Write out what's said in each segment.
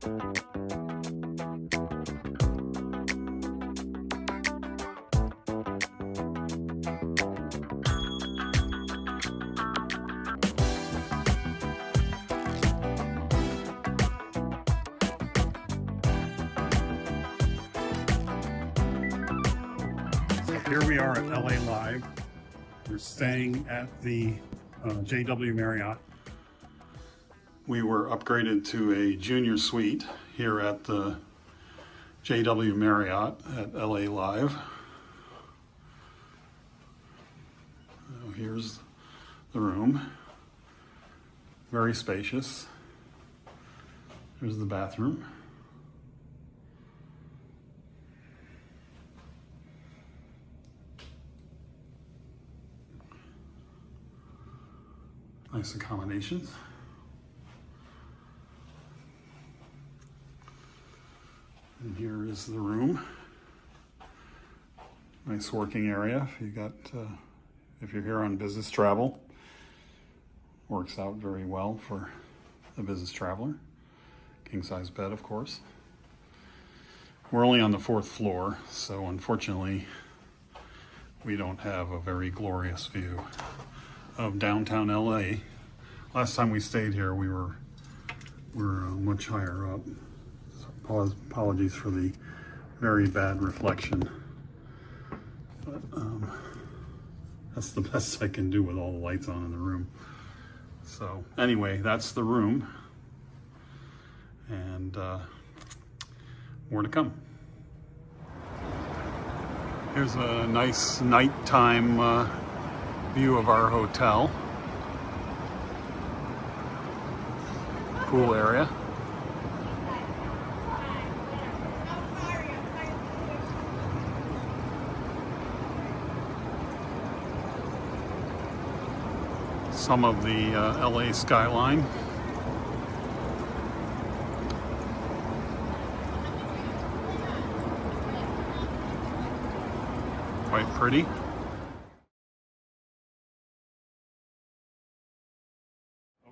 Here we are at LA Live. We're staying at the JW Marriott. We were upgraded to a junior suite here at the JW Marriott at LA Live. Here's the room. Very spacious. Here's the bathroom. Nice accommodations. And here is the room. Nice working area. If you're here on business travel, works out very well for a business traveler. King size bed, of course. We're only on the 4th floor, so unfortunately, we don't have a very glorious view of downtown LA. Last time we stayed here, we were much higher up. So apologies for the very bad reflection. But that's the best I can do with all the lights on in the room. So anyway, that's the room, and more to come. Here's a nice nighttime view of our hotel. Pool area. Some of the LA skyline. Quite pretty.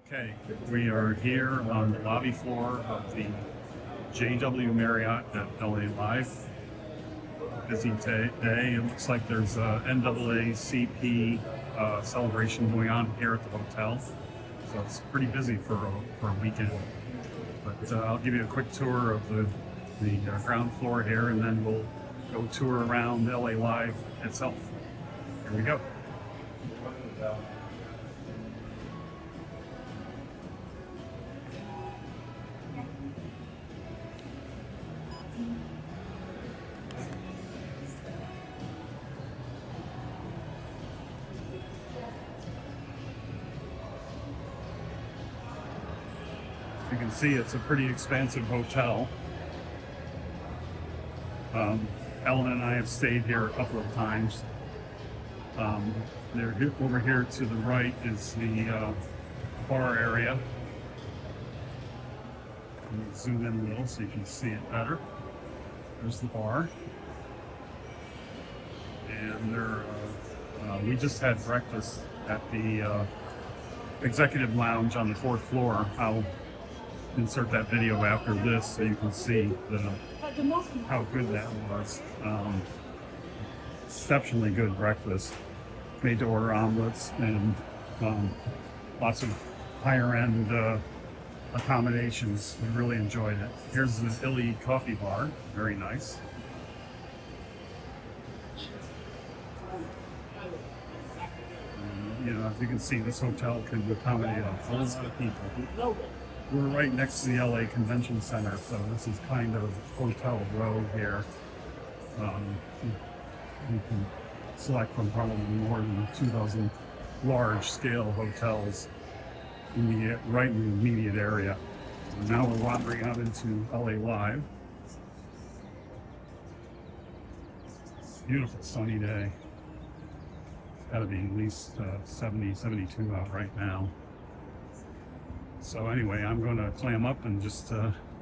Okay, we are here on the lobby floor of the JW Marriott at LA Live. Busy day. It looks like there's a NAACP celebration going on here at the hotel. So it's pretty busy for a weekend. But I'll give you a quick tour of the ground floor here, and then we'll go tour around LA Live itself. Here we go. You can see it's a pretty expansive hotel. Ellen and I have stayed here a couple of times. Over here to the right is the bar area. Let me zoom in a little so you can see it better. There's the bar. And we just had breakfast at the executive lounge on the 4th floor. I'll insert that video after this so you can see how good that was. Exceptionally good breakfast. Made to order omelets and lots of higher end accommodations. We really enjoyed it. Here's the Illy coffee bar, very nice. As you can see, this hotel can accommodate a whole lot of people. We're right next to the LA Convention Center, so this is kind of hotel row here. You can select from probably more than 2 dozen large-scale hotels right in the immediate area. So now we're wandering out into LA Live. Beautiful sunny day. It's got to be at least 70, 72 out right now. So anyway, I'm going to clam up and just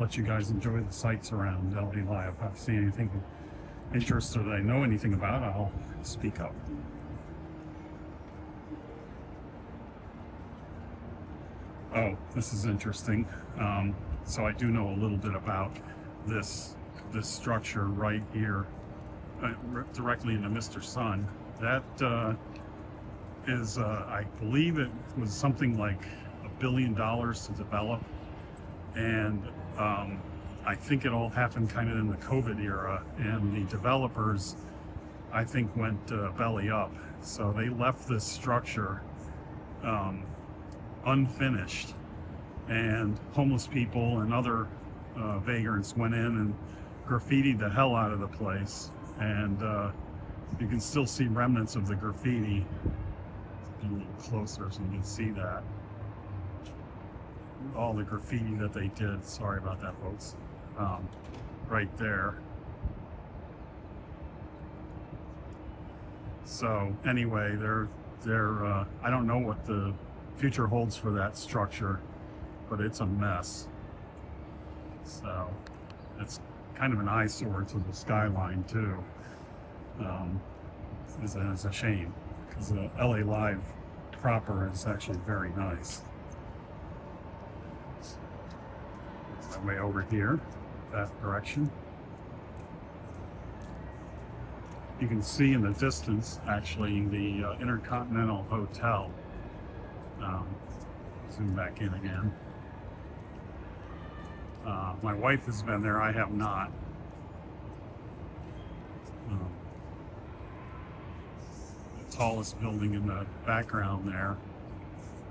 let you guys enjoy the sights around LA Live. If I see anything interesting that I know anything about, I'll speak up. Oh, this is interesting. So I do know a little bit about this structure right here, directly into Mr. Sun. That is, I believe it was something like $1 billion to develop, and I think it all happened kind of in the COVID era, and the developers, I think, went belly up. So they left this structure unfinished, and homeless people and other vagrants went in and graffitied the hell out of the place, and you can still see remnants of the graffiti. Get a little closer so you can see that. All the graffiti that they did. Sorry about that, folks. Right there. So anyway, I don't know what the future holds for that structure, but it's a mess. So it's kind of an eyesore to the skyline too. It's a shame, because the LA Live proper is actually very nice. It's my way over here, that direction. You can see in the distance, actually, the Intercontinental Hotel. Zoom back in again. My wife has been there, I have not. The tallest building in the background there,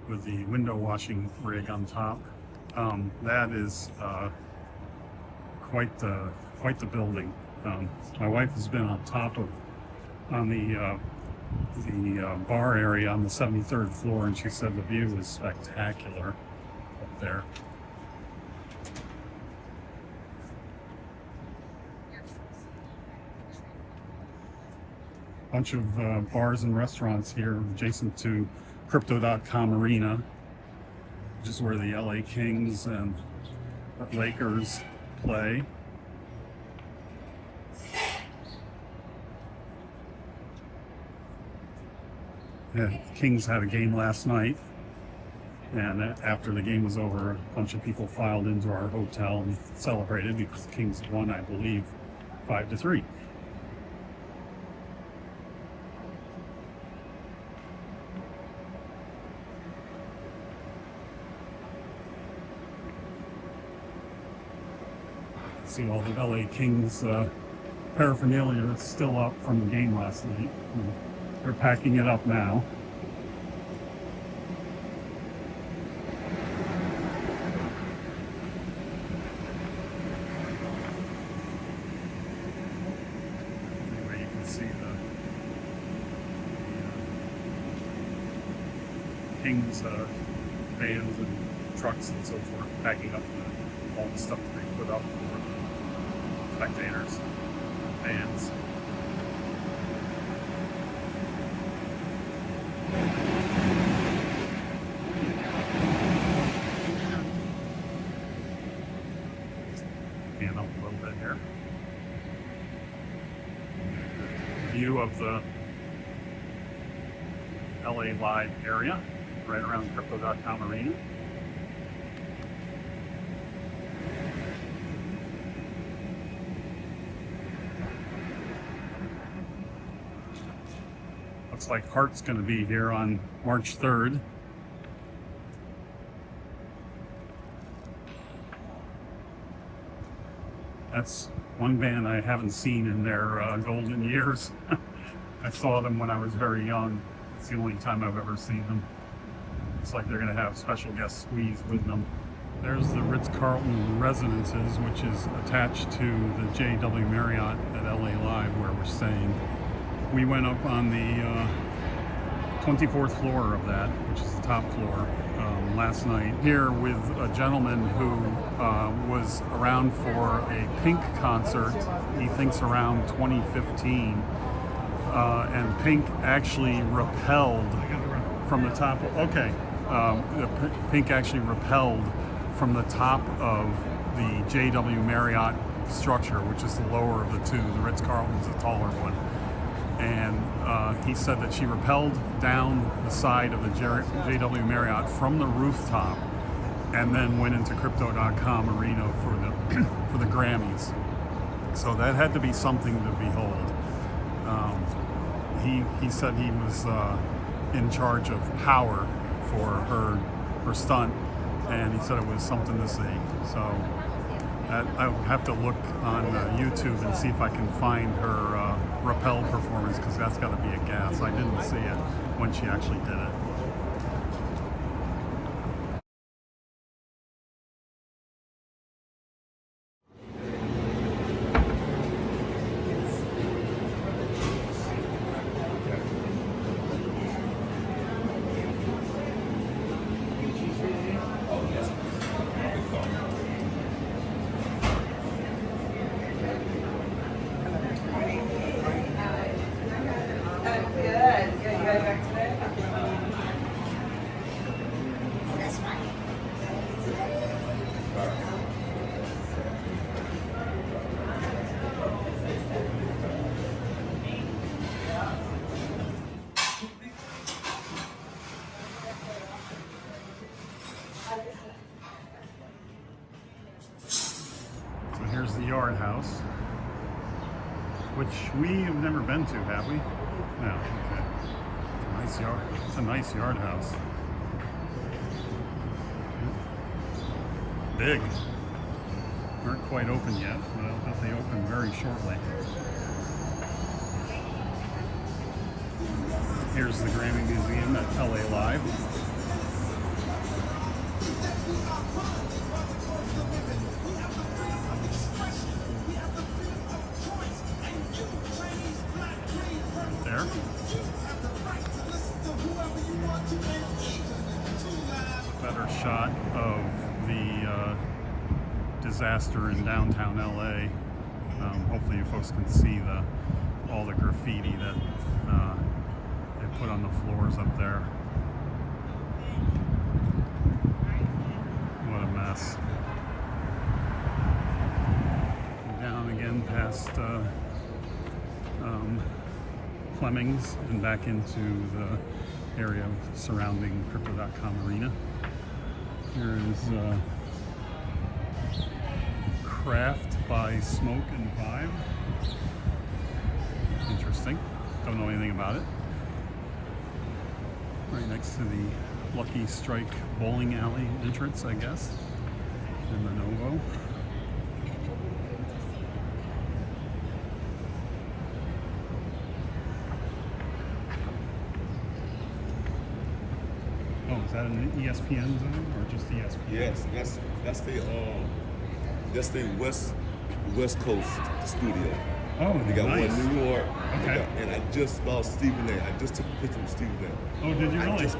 with the window washing rig on top. That is quite the building. My wife has been on the bar area on the 73rd floor, and she said the view is spectacular up there. Bunch of bars and restaurants here adjacent to Crypto.com Arena, which is where the LA Kings and Lakers play. The Kings had a game last night, and after the game was over, a bunch of people filed into our hotel and celebrated because the Kings won, I believe, 5-3. See all the LA Kings paraphernalia that's still up from the game last night. They're packing it up now. Anyway, you can see the Kings vans and trucks and so forth packing up all the stuff that they put up for spectators, fans. Up a little bit here. View of the LA Live area right around Crypto.com Arena. Looks like Heart's going to be here on March 3rd. That's one band I haven't seen in their golden years. I saw them when I was very young. It's the only time I've ever seen them. Looks like they're going to have special guest Squeeze with them. There's the Ritz Carlton Residences, which is attached to the JW Marriott at LA Live, where we're staying. We went up on the 24th floor of that, which is the top floor, last night, here with a gentleman who was around for a Pink concert, he thinks around 2015, and Pink actually rappelled from the top. Okay, Pink actually rappelled from the top of the JW Marriott structure, which is the lower of the two. The Ritz Carlton's the taller one. And he said that she rappelled down the side of the JW Marriott from the rooftop and then went into Crypto.com arena for the for the Grammys. So that had to be something to behold. He said he was in charge of power for her stunt, and he said it was something to see. So I'll have to look on YouTube and see if I can find her rappel performance, because that's got to be a gas. I didn't see it when she actually did it. Here's the Yard House, which we have never been to, have we? No, okay. It's a nice yard. It's a nice yard house. Big. Aren't quite open yet, but I'll bet they open very shortly. Here's the Grammy Museum at L.A. Live. Better shot of the disaster in downtown LA. Hopefully you folks can see all the graffiti that they put on the floors up there. What a mess. Down again past Fleming's and back into the area surrounding Crypto.com arena. Here is Craft by Smoke and Vibe. Interesting. Don't know anything about it. Right next to the Lucky Strike bowling alley entrance, I guess, in the Novo. Oh, is that an ESPN zone or just ESPN? Yes, that's the West Coast studio. Oh, they got nice. one in New York. Okay. And I just saw Stephen A. I just took a picture with Stephen A. Oh, did you really? I just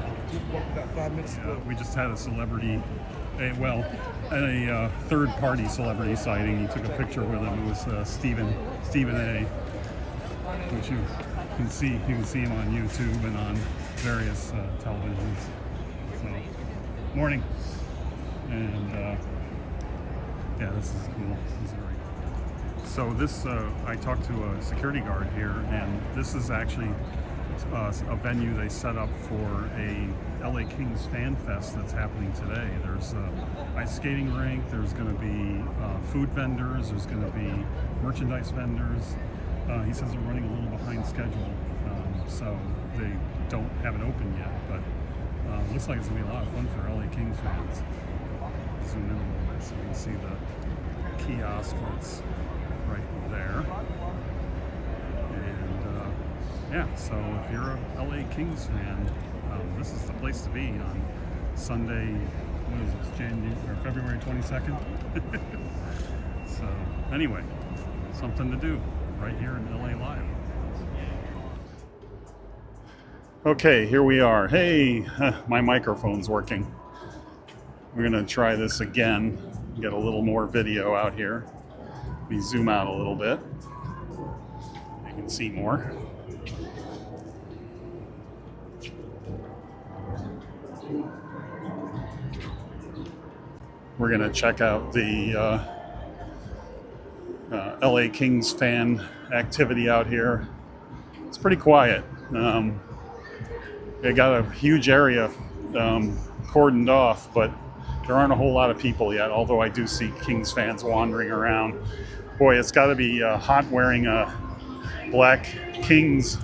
walked about 5 minutes ago. We just had a celebrity, a third-party celebrity sighting. You took a picture with him. It was Stephen A. Which you can see. You can see him on YouTube and on various televisions. So, morning. And yeah, this is cool. This is very cool. So this, I talked to a security guard here, and this is actually a venue they set up for a LA Kings fan fest that's happening today. There's a ice skating rink, there's going to be food vendors, there's going to be merchandise vendors. He says they're running a little behind schedule, so they don't have it open yet, but looks like it's going to be a lot of fun for LA Kings fans. Zoom in a little bit so you can see the kiosk that's right there. And yeah, so if you're a LA Kings fan, this is the place to be on Sunday, what is it, February 22nd? So anyway, something to do right here in LA Live. Okay, here we are. Hey, my microphone's working. We're gonna try this again, get a little more video out here. Let me zoom out a little bit. You can see more. We're gonna check out the LA Kings fan activity out here. It's pretty quiet. They got a huge area cordoned off, but There aren't a whole lot of people yet, although I do see Kings fans wandering around. Boy, it's got to be hot wearing a black Kings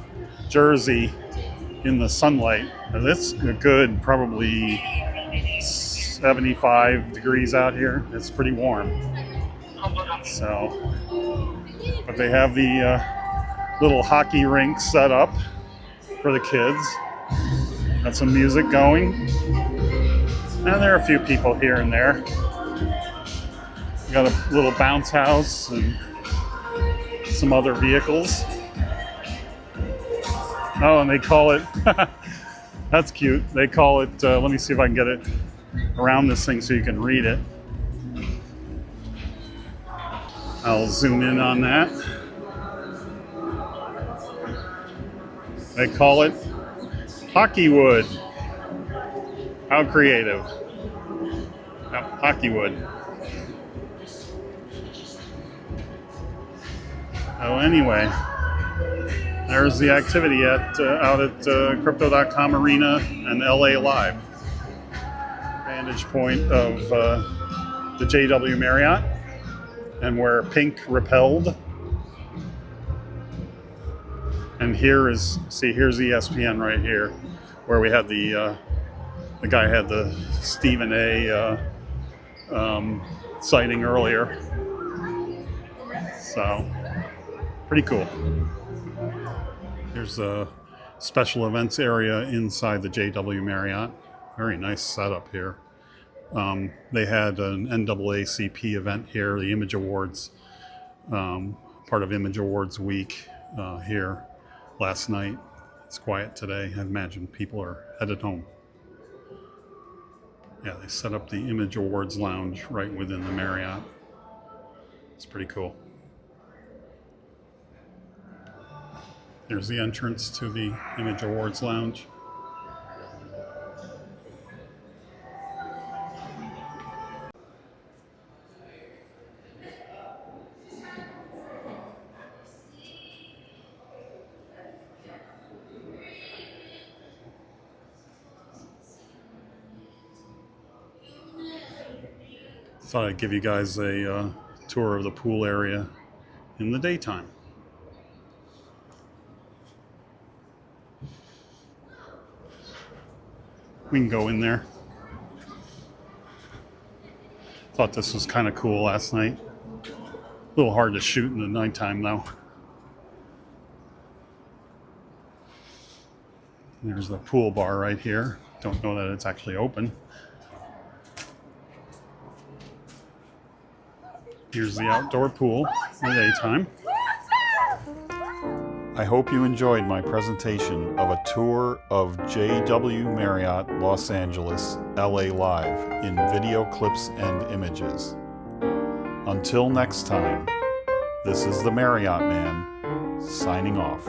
jersey in the sunlight. It's a good probably 75 degrees out here. It's pretty warm. So, but they have the little hockey rink set up for the kids. Got some music going. And there are a few people here and there. Got a little bounce house and some other vehicles. Oh, and they call it, that's cute. They call it, let me see if I can get it around this thing so you can read it. I'll zoom in on that. They call it Hockeywood. How creative. Yep, Hockeywood. Oh, anyway, there's the activity out at Crypto.com Arena and LA Live. Vantage point of the JW Marriott and where Pink repelled. And here is, see, here's ESPN right here, where we had the guy had the Stephen A. Sighting earlier. So, pretty cool. There's a special events area inside the JW Marriott. Very nice setup here. They had an NAACP event here, the Image Awards, part of Image Awards week here last night. It's quiet today. I imagine people are headed home. Yeah, they set up the Image Awards lounge right within the Marriott. It's pretty cool. There's the entrance to the Image Awards lounge. Thought I'd give you guys a tour of the pool area in the daytime. We can go in there. Thought this was kind of cool last night. A little hard to shoot in the nighttime though. There's the pool bar right here. Don't know that it's actually open. Here's the outdoor pool in the daytime. I hope you enjoyed my presentation of a tour of JW Marriott Los Angeles L.A. Live in video clips and images. Until next time, this is the Marriott Man signing off.